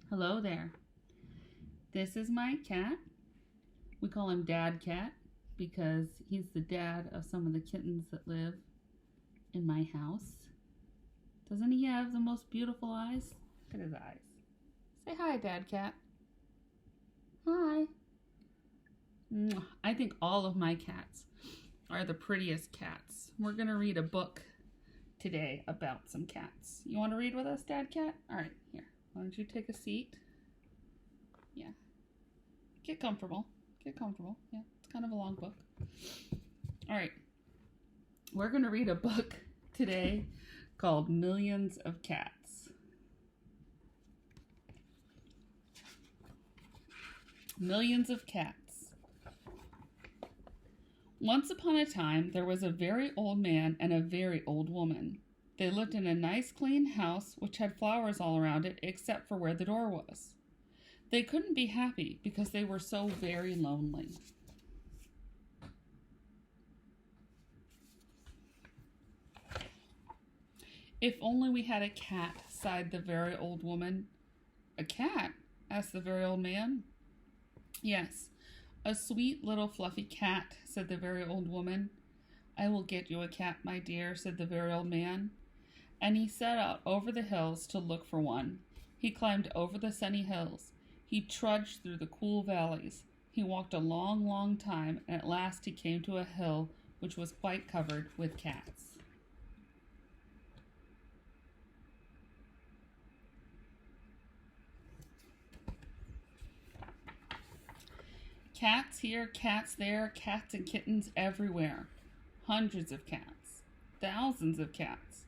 Hello there. This is my cat. We call him Dad Cat because he's the dad of some of the kittens that live in my house. Doesn't he have the most beautiful eyes? Look at his eyes. Say hi, Dad Cat. Hi. I think all of my cats are the prettiest cats. We're going to read a book today about some cats. You want to read with us, Dad Cat? All right, here. Why don't you take a seat? Yeah. Get comfortable. Get comfortable. Yeah, it's kind of a long book. All right. We're going to read a book today called Millions of Cats. Millions of Cats. Once upon a time, there was a very old man and a very old woman. They lived in a nice, clean house which had flowers all around it except for where the door was. They couldn't be happy because they were so very lonely. If only we had a cat, sighed the very old woman. A cat? Asked the very old man. Yes, a sweet little fluffy cat, said the very old woman. I will get you a cat, my dear, said the very old man. And he set out over the hills to look for one. He climbed over the sunny hills. He trudged through the cool valleys. He walked a long, long time, and at last he came to a hill which was quite covered with cats. Cats here, cats there, cats and kittens everywhere. Hundreds of cats, thousands of cats,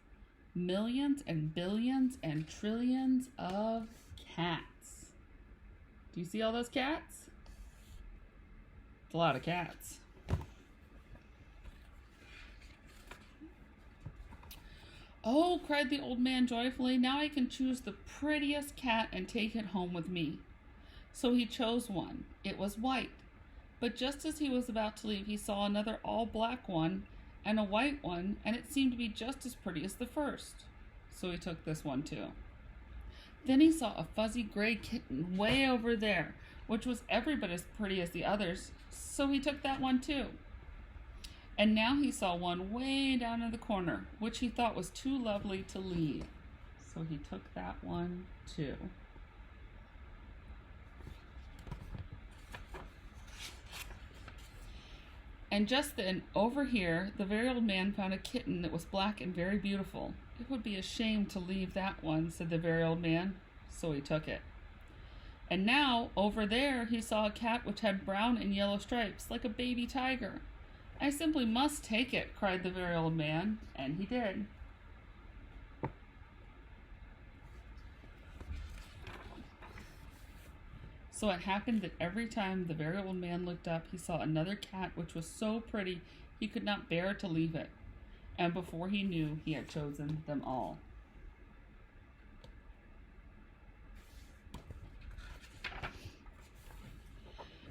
millions and billions and trillions of cats. Do you see all those cats? It's a lot of cats. Oh, cried the old man joyfully, now I can choose the prettiest cat and take it home with me. So he chose one. It was white. But just as he was about to leave, he saw another all-black one and a white one, and it seemed to be just as pretty as the first. So he took this one too. Then he saw a fuzzy gray kitten way over there, which was every bit as pretty as the others, so he took that one too. And now he saw one way down in the corner, which he thought was too lovely to leave. So he took that one too. And just then, over here, the very old man found a kitten that was black and very beautiful. It would be a shame to leave that one, said the very old man, so he took it. And now, over there, he saw a cat which had brown and yellow stripes, like a baby tiger. I simply must take it, cried the very old man, and he did. So it happened that every time the very old man looked up, he saw another cat which was so pretty he could not bear to leave it. And before he knew, he had chosen them all.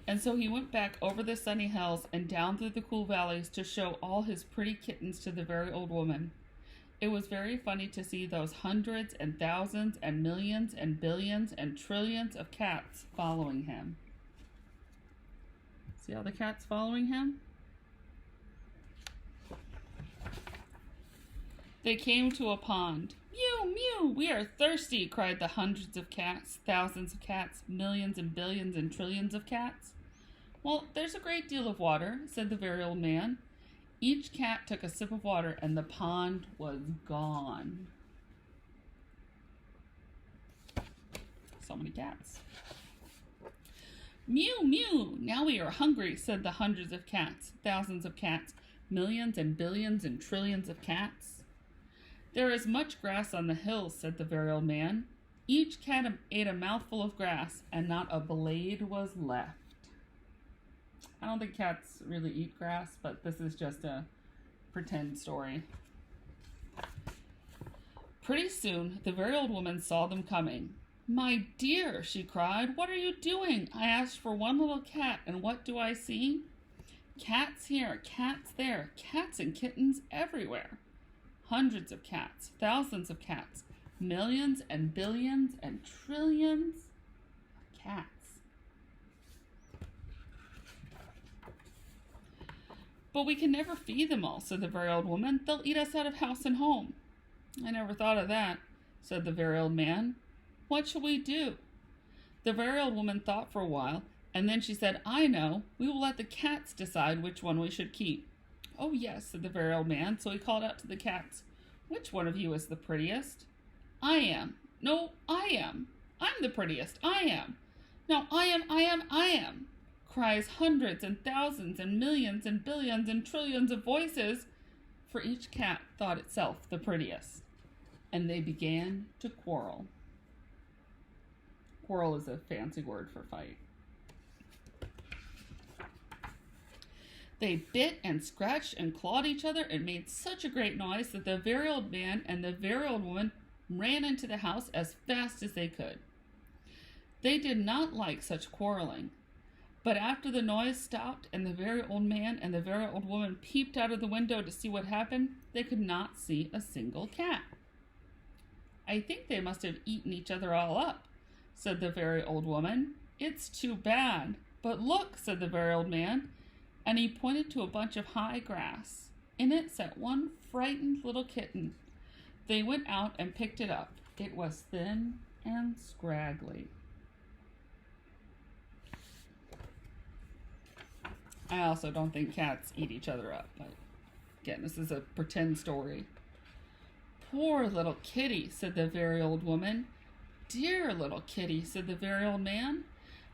And so he went back over the sunny hills and down through the cool valleys to show all his pretty kittens to the very old woman. It was very funny to see those hundreds and thousands and millions and billions and trillions of cats following him. See all the cats following him? They came to a pond. Mew, mew, we are thirsty, cried the hundreds of cats, thousands of cats, millions and billions and trillions of cats. Well, there's a great deal of water, said the very old man. Each cat took a sip of water and the pond was gone. So many cats. Mew, mew, now we are hungry, said the hundreds of cats, thousands of cats, millions and billions and trillions of cats. There is much grass on the hills, said the very old man. Each cat ate a mouthful of grass and not a blade was left. I don't think cats really eat grass, but this is just a pretend story. Pretty soon, the very old woman saw them coming. My dear, she cried, what are you doing? I asked for one little cat, and what do I see? Cats here, cats there, cats and kittens everywhere. Hundreds of cats, thousands of cats, millions and billions and trillions cats. But we can never feed them all, said the very old woman. They'll eat us out of house and home. I never thought of that, said the very old man. What shall we do? The very old woman thought for a while, and then she said, I know. We will let the cats decide which one we should keep. Oh, yes, said the very old man. So he called out to the cats, which one of you is the prettiest? I am. No, I am. I'm the prettiest. I am. No, I am. Cries hundreds and thousands and millions and billions and trillions of voices, for each cat thought itself the prettiest. And they began to quarrel. Quarrel is a fancy word for fight. They bit and scratched and clawed each other and made such a great noise that the very old man and the very old woman ran into the house as fast as they could. They did not like such quarreling, but after the noise stopped and the very old man and the very old woman peeped out of the window to see what happened, they could not see a single cat. I think they must have eaten each other all up, said the very old woman. It's too bad. But look, said the very old man, and he pointed to a bunch of high grass. In it sat one frightened little kitten. They went out and picked it up. It was thin and scraggly. I also don't think cats eat each other up, but again, this is a pretend story. Poor little kitty, said the very old woman. Dear little kitty, said the very old man.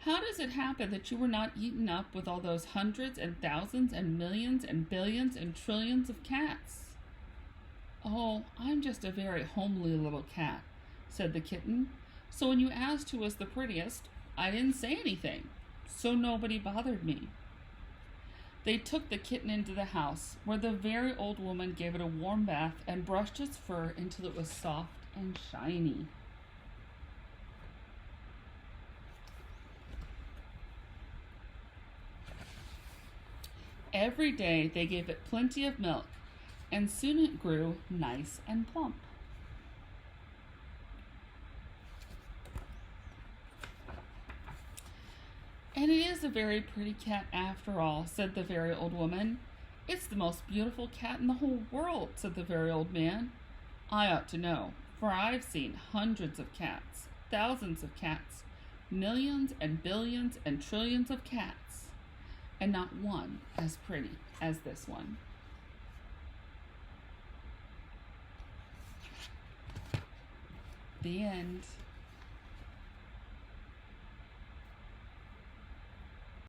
How does it happen that you were not eaten up with all those hundreds and thousands and millions and billions and trillions of cats? Oh, I'm just a very homely little cat, said the kitten. So when you asked who was the prettiest, I didn't say anything, so nobody bothered me. They took the kitten into the house, where the very old woman gave it a warm bath and brushed its fur until it was soft and shiny. Every day they gave it plenty of milk, and soon it grew nice and plump. And it is a very pretty cat after all, said the very old woman. It's the most beautiful cat in the whole world, said the very old man. I ought to know, for I've seen hundreds of cats, thousands of cats, millions and billions and trillions of cats, and not one as pretty as this one. The end.